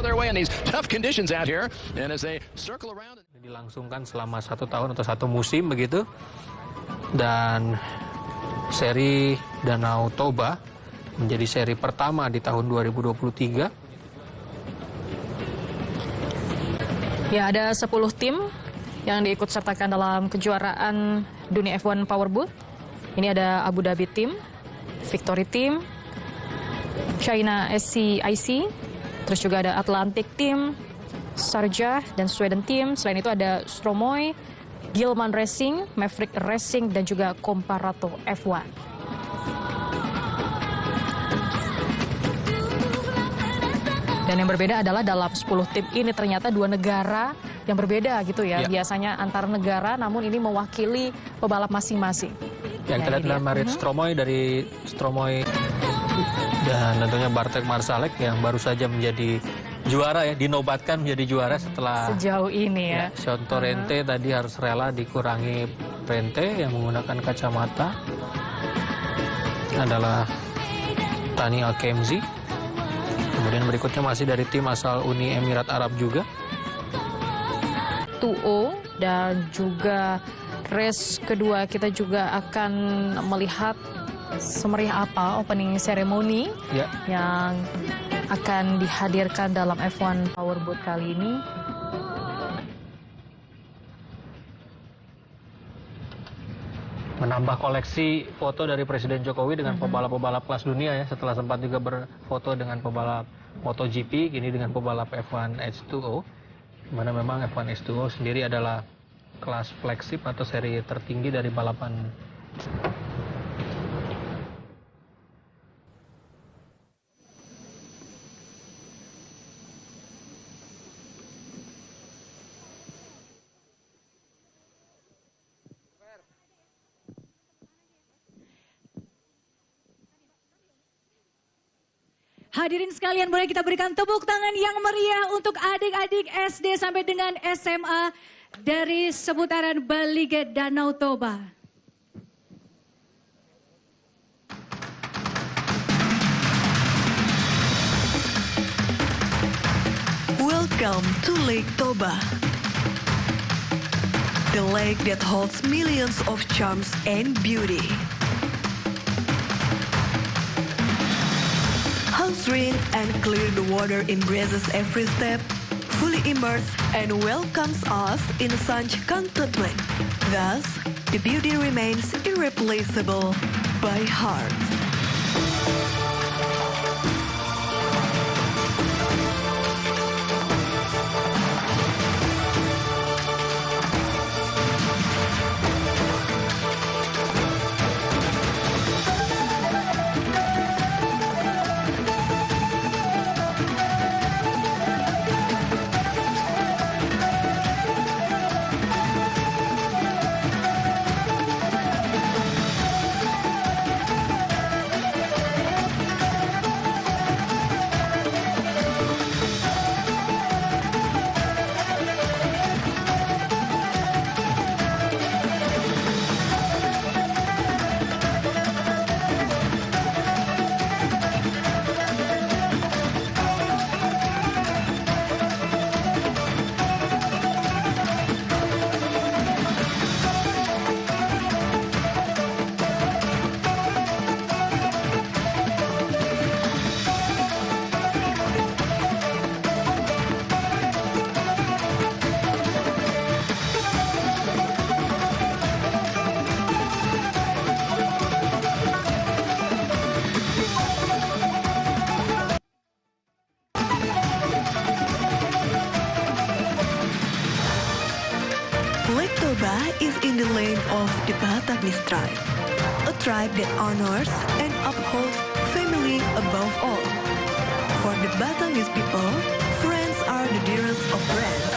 their way in these tough conditions out here. And as they circle around. Dilangsungkan selama 1 tahun atau 1 musim begitu. Dan seri Danau Toba menjadi seri pertama di tahun 2023. Ya, ada 10 tim yang diikut sertakan dalam kejuaraan dunia F1 Powerboat. Ini ada Abu Dhabi Team, Victory Team, China SCIC, terus juga ada Atlantic Team, Sharjah dan Sweden Team. Selain itu ada Stromoy, Gilman Racing, Maverick Racing, dan juga Comparato F1. Dan yang berbeda adalah dalam 10 tim ini ternyata 2 negara yang berbeda gitu ya. Biasanya antar negara, namun ini mewakili pebalap masing-masing. Yang kita lihat adalah Marit Stromoy dari Stromoy dan tentunya Bartek Marsalek yang baru saja menjadi juara ya, dinobatkan menjadi juara setelah sejauh ini ya. Contoh Rente tadi harus rela dikurangi Rente yang menggunakan kacamata adalah Tani Alkemzi. Kemudian berikutnya masih dari tim asal Uni Emirat Arab juga. H2O dan juga race kedua kita juga akan melihat semeriah apa opening ceremony yang akan dihadirkan dalam F1 Powerboat kali ini. Menambah koleksi foto dari Presiden Jokowi dengan pebalap-pebalap kelas dunia ya, setelah sempat juga berfoto dengan pebalap MotoGP, kini dengan pebalap F1 H2O, mana memang F1 H2O sendiri adalah kelas flagship atau seri tertinggi dari balapan. Hadirin sekalian, boleh kita berikan tepuk tangan yang meriah untuk adik-adik SD sampai dengan SMA dari seputaran Baliget Danau Toba. Welcome to Lake Toba, the lake that holds millions of charms and beauty. How serene and clear the water embraces every step, fully immersed and welcomes us in such contentment. Thus, the beauty remains irreplaceable by heart. Lake Toba is in the lane of the Bataknis tribe, a tribe that honors and upholds family above all. For the Bataknis people, friends are the dearest of friends,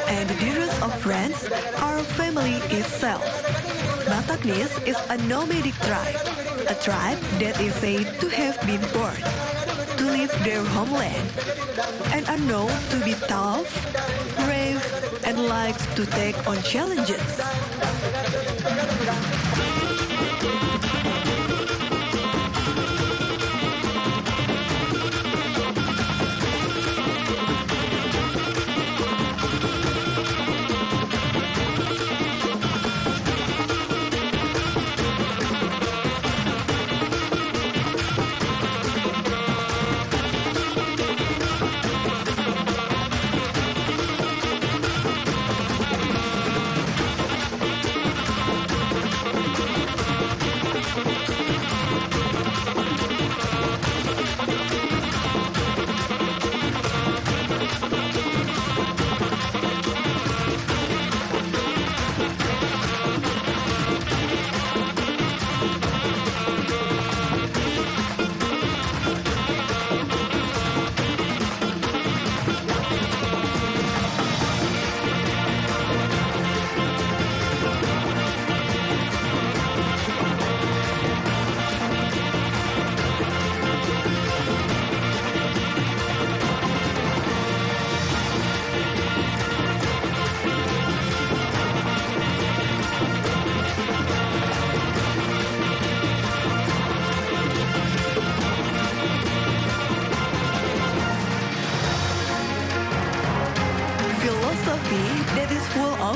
and the dearest of friends are family itself. Bataknis is a nomadic tribe, a tribe that is said to have been born to leave their homeland, and are known to be tough, brave, and likes to take on challenges.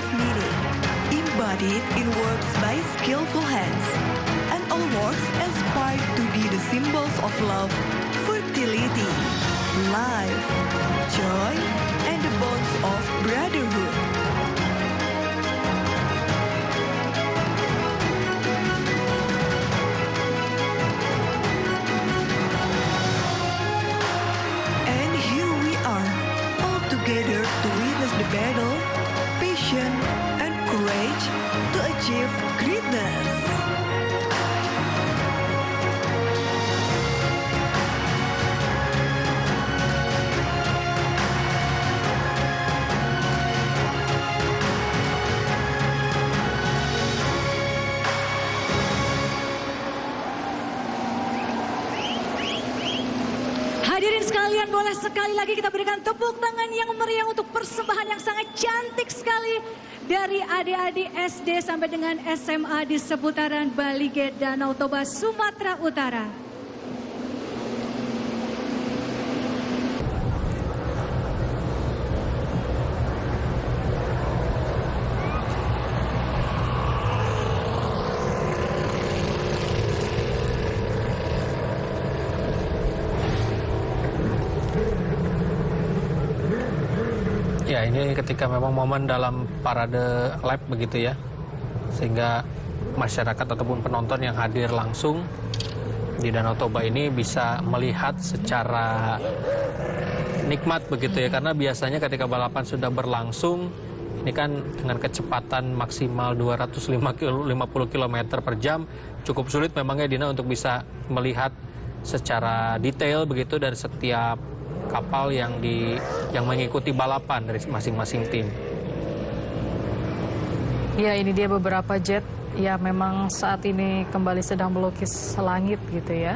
of meaning, embodied in works by skillful hands, and all works aspire to be the symbols of love, fertility, life, joy, and the bonds of brotherhood. And here we are, all together to witness the battle, passion, and courage to achieve greatness. Hadirin sekalian, boleh sekali lagi kita berikan tepuk tangan yang meriah untuk persembahan yang sangat cantik sekali dari adik-adik SD sampai dengan SMA di seputaran Balige Danau Toba, Sumatera Utara. Ya, ini ketika memang momen dalam parade lap begitu ya, sehingga masyarakat ataupun penonton yang hadir langsung di Danau Toba ini bisa melihat secara nikmat begitu ya, karena biasanya ketika balapan sudah berlangsung ini kan dengan kecepatan maksimal 250 km per jam cukup sulit memangnya Dina untuk bisa melihat secara detail begitu dari setiap kapal yang mengikuti balapan dari masing-masing tim. Ya, ini dia beberapa jet ya memang saat ini kembali sedang melukis langit gitu ya.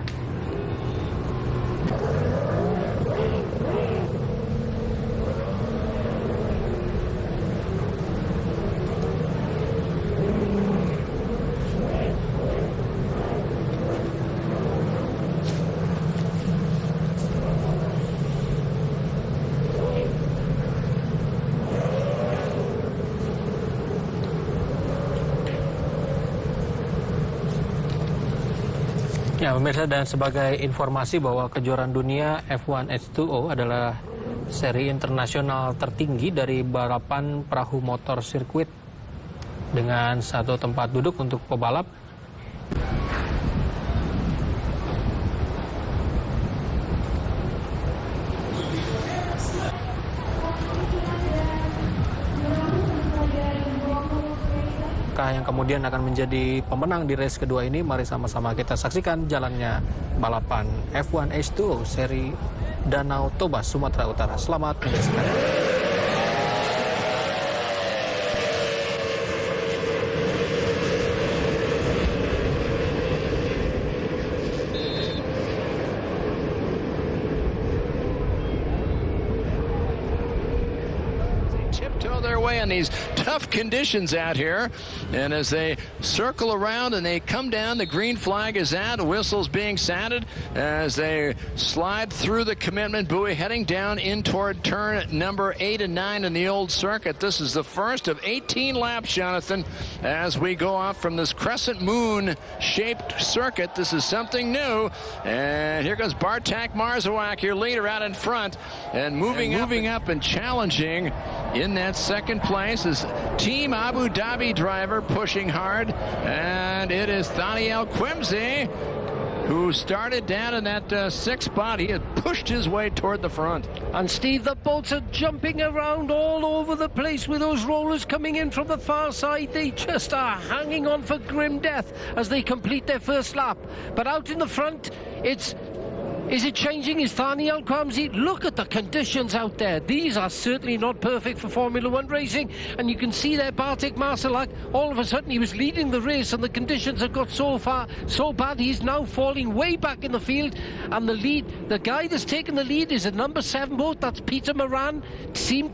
Ya, pemirsa, dan sebagai informasi bahwa kejuaraan dunia F1 H2O adalah seri internasional tertinggi dari balapan perahu motor sirkuit dengan satu tempat duduk untuk pebalap. Yang kemudian akan menjadi pemenang di race kedua ini. Mari sama-sama kita saksikan jalannya balapan F1 H2O seri Danau Toba, Sumatera Utara. Selamat menyaksikan. Tiptoe their way in these tough conditions out here, and as they circle around and they come down, the green flag is out, whistles being sounded as they slide through the commitment buoy heading down in toward turn number 8 and 9 in the old circuit. This is the first of 18 laps, Jonathan, as we go off from this crescent moon shaped circuit. This is something new, and here comes Bartak Marzawak, your leader, out in front and moving up and challenging. In that second place is Team Abu Dhabi driver pushing hard, and it is Thaniel Quimsey who started down in that sixth spot. He had pushed his way toward the front. And Steve, the boats are jumping around all over the place with those rollers coming in from the far side. They just are hanging on for grim death as they complete their first lap. But out in the front, is it changing? Is Thaniel Quamsi? Look at the conditions out there. These are certainly not perfect for Formula One racing. And you can see there Bartek Marsalak, all of a sudden he was leading the race and the conditions have got so bad he's now falling way back in the field. And the guy that's taken the lead is a number 7 boat. That's Peter Moran, Team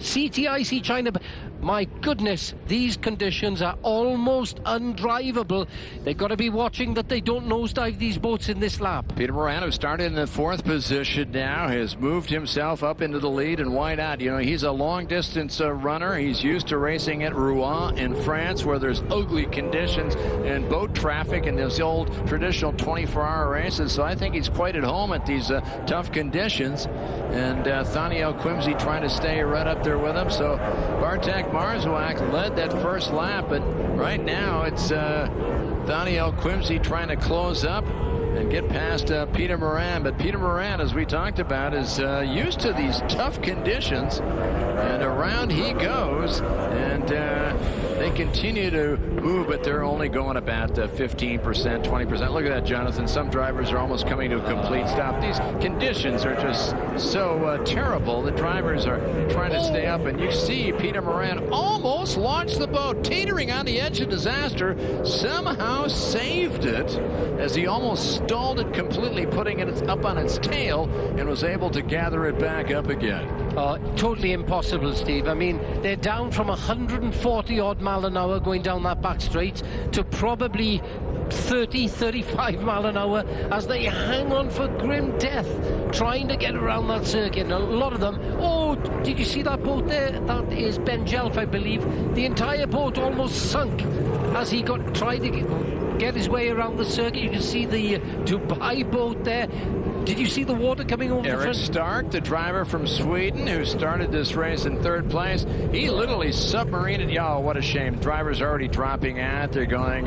CTIC China. My goodness, these conditions are almost undrivable. They've got to be watching that they don't nosedive these boats in this lap. Peter Moran, who started in the 4th position now, has moved himself up into the lead, and why not? You know, he's a long-distance runner. He's used to racing at Rouen in France, where there's ugly conditions and boat traffic and those old traditional 24-hour races, so I think he's quite at home at these tough conditions. And Thaniel Quimsey trying to stay right up there with him, so Bartek Marzwak led that first lap, but right now it's Thaniel Quimsey trying to close up and get past Peter Moran. But Peter Moran, as we talked about, is used to these tough conditions, and around he goes, and they continue to move, but they're only going about 15%, 20%. Look at that, Jonathan. Some drivers are almost coming to a complete stop. These conditions are just so terrible. The drivers are trying to stay up, and you see Peter Moran almost launched the boat, teetering on the edge of disaster, somehow saved it as he almost stalled it completely, putting it up on its tail, and was able to gather it back up again. Totally impossible, Steve. I mean, they're down from 140 odd mile an hour going down that back straight to probably 30, 35 mile an hour as they hang on for grim death trying to get around that circuit. And a lot of them, oh, did you see that boat there? That is Ben Jelf, I believe. The entire boat almost sunk as he tried to get his way around the circuit. You can see the Dubai boat there. Did you see the water coming over the front? Eric Stark, the driver from Sweden, who started this race in 3rd place, he literally submarined it. Oh, what a shame. Drivers are already dropping out. They're going,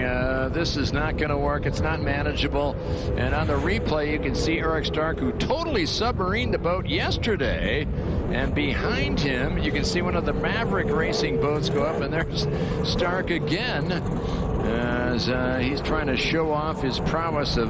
this is not going to work. It's not manageable. And on the replay, you can see Eric Stark, who totally submarined the boat yesterday. And behind him, you can see one of the Maverick racing boats go up, and there's Stark again, as he's trying to show off his prowess of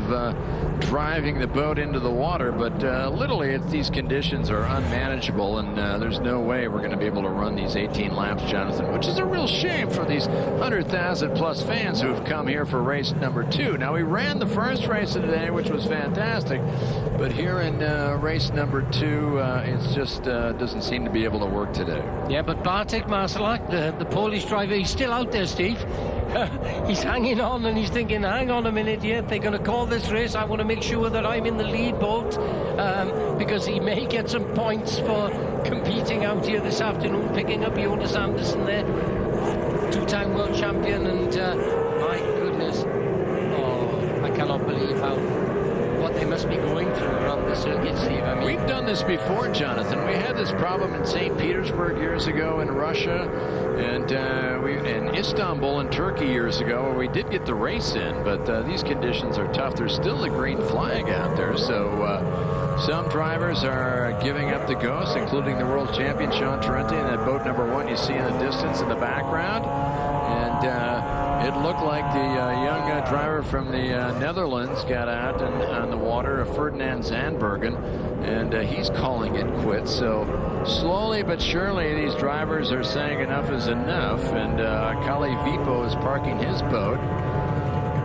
driving the boat into the water. But literally, these conditions are unmanageable, and there's no way we're going to be able to run these 18 laps, Jonathan, which is a real shame for these 100,000 plus fans who have come here for race number 2. Now, we ran the first race of the day, which was fantastic, but here in race number 2, it's just doesn't seem to be able to work today. Yeah, but Bartek Masalak, the Polish driver, he's still out there, Steve. He's hanging on, and he's thinking, hang on a minute here, if they're going to call this race, I want to make sure that I'm in the lead boat, because he may get some points for competing out here this afternoon, picking up Jonas Anderson there, 2-time world champion, and my goodness, I cannot believe what they must be going through around the circuit, Steve. I mean, we've done this before, Jonathan. We had this problem in St. Petersburg years ago, in Russia, and in Istanbul in Turkey years ago, where we did get the race in, but these conditions are tough. There's still a green flag out there, so some drivers are giving up the ghost, including the world champion Sean Tarenti in that boat number 1 you see in the distance in the background. And it looked like the young driver from the Netherlands got out on the water, Ferdinand Zandbergen, and he's calling it quits. So slowly but surely, these drivers are saying enough is enough, and Kali Vipo is parking his boat.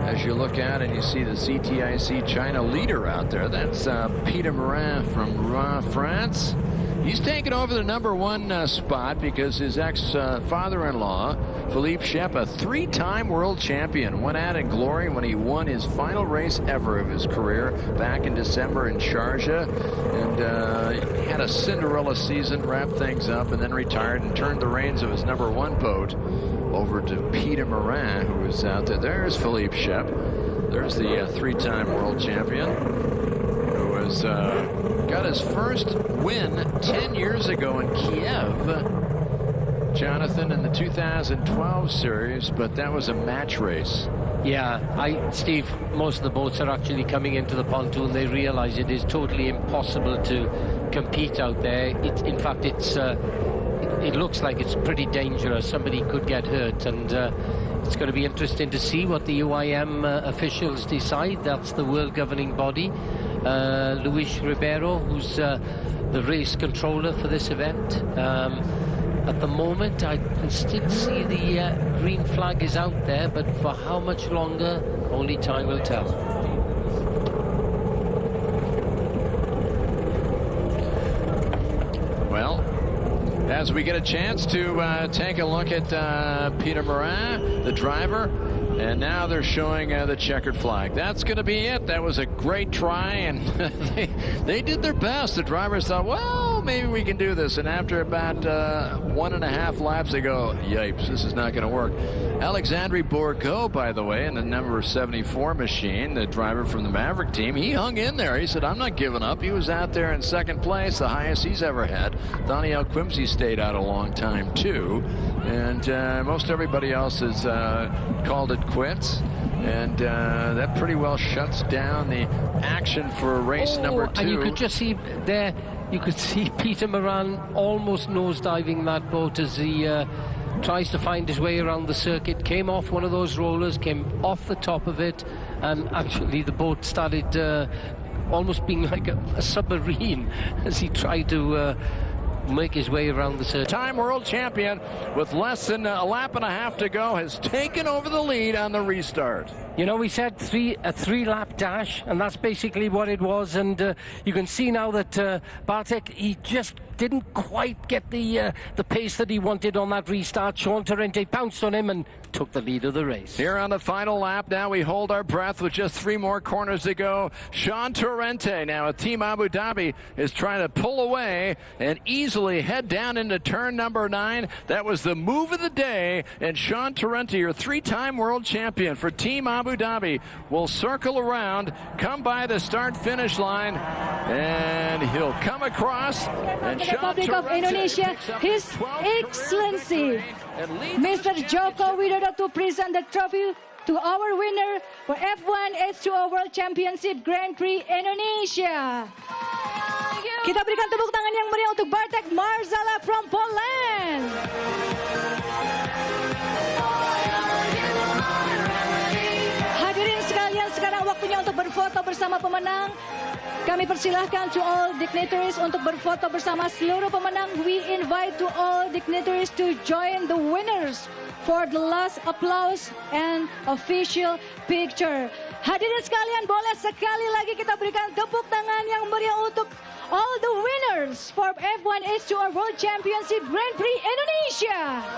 As you look out and you see the CTIC China leader out there, that's Peter Moran from Rouen, France. He's taken over the number 1 spot because his ex-father-in-law, Philippe Shep, a 3-time world champion, went out in glory when he won his final race ever of his career back in December in Sharjah, and had a Cinderella season, wrapped things up, and then retired and turned the reins of his number 1 boat over to Peter Moran, who was out there. There's Philippe Shep. There's the 3-time world champion, who was got his first win 10 years ago in Kiev, Jonathan, in the 2012 series, but that was a match race. Yeah, Steve, most of the boats are actually coming into the pontoon. They realize it is totally impossible to compete out there. In fact, it looks like it's pretty dangerous. Somebody could get hurt, and it's going to be interesting to see what the UIM officials decide. That's the world governing body. Luis Ribeiro, who's the race controller for this event. At the moment, I can still see the green flag is out there, but for how much longer, only time will tell. Well, as we get a chance to take a look at Peter Morin, the driver. And now they're showing the checkered flag. That's going to be it. That was a great try, and they did their best. The drivers thought, well, maybe we can do this. And after about 1.5 laps, they go, yipes, this is not going to work. Alexandre Bourgault, by the way, in the number 74 machine, the driver from the Maverick team, he hung in there. He said, I'm not giving up. He was out there in second place, the highest he's ever had. Daniel Quimsey stayed out a long time, too. And most everybody else has called it quits, and that pretty well shuts down the action for race number 2. And you could just see there, you could see Peter Morin almost nosediving that boat as he tries to find his way around the circuit. Came off one of those rollers, came off the top of it, and actually the boat started almost being like a submarine as he tried to make his way around the circuit. Time world champion with less than a lap and a half to go has taken over the lead on the restart. You know, we said a three-lap dash, and that's basically what it was. And you can see now that Bartek, he just didn't quite get the pace that he wanted on that restart. Sean Torrente pounced on him and took the lead of the race. Here on the final lap, now we hold our breath with just 3 more corners to go. Sean Torrente now with Team Abu Dhabi is trying to pull away and easily head down into turn number 9. That was the move of the day, and Sean Torrente, your 3-time world champion for Team Abu Dhabi, will circle around, come by the start-finish line, and he'll come across. And The Republic of Indonesia, His Excellency Mr. Joko Widodo, to present the trophy to our winner for F1 H2O World Championship Grand Prix Indonesia. Kita berikan tepuk tangan yang meriah untuk Bartek Marzala from Poland. Hadirin sekalian, sekarang waktunya untuk berfoto bersama pemenang. Kami persilahkan to all dignitaries untuk berfoto bersama seluruh pemenang. We invite to all dignitaries to join the winners for the last applause and official picture. Hadirin sekalian, boleh sekali lagi kita berikan tepuk tangan yang meriah untuk all the winners for F1 H2O World Championship Grand Prix Indonesia.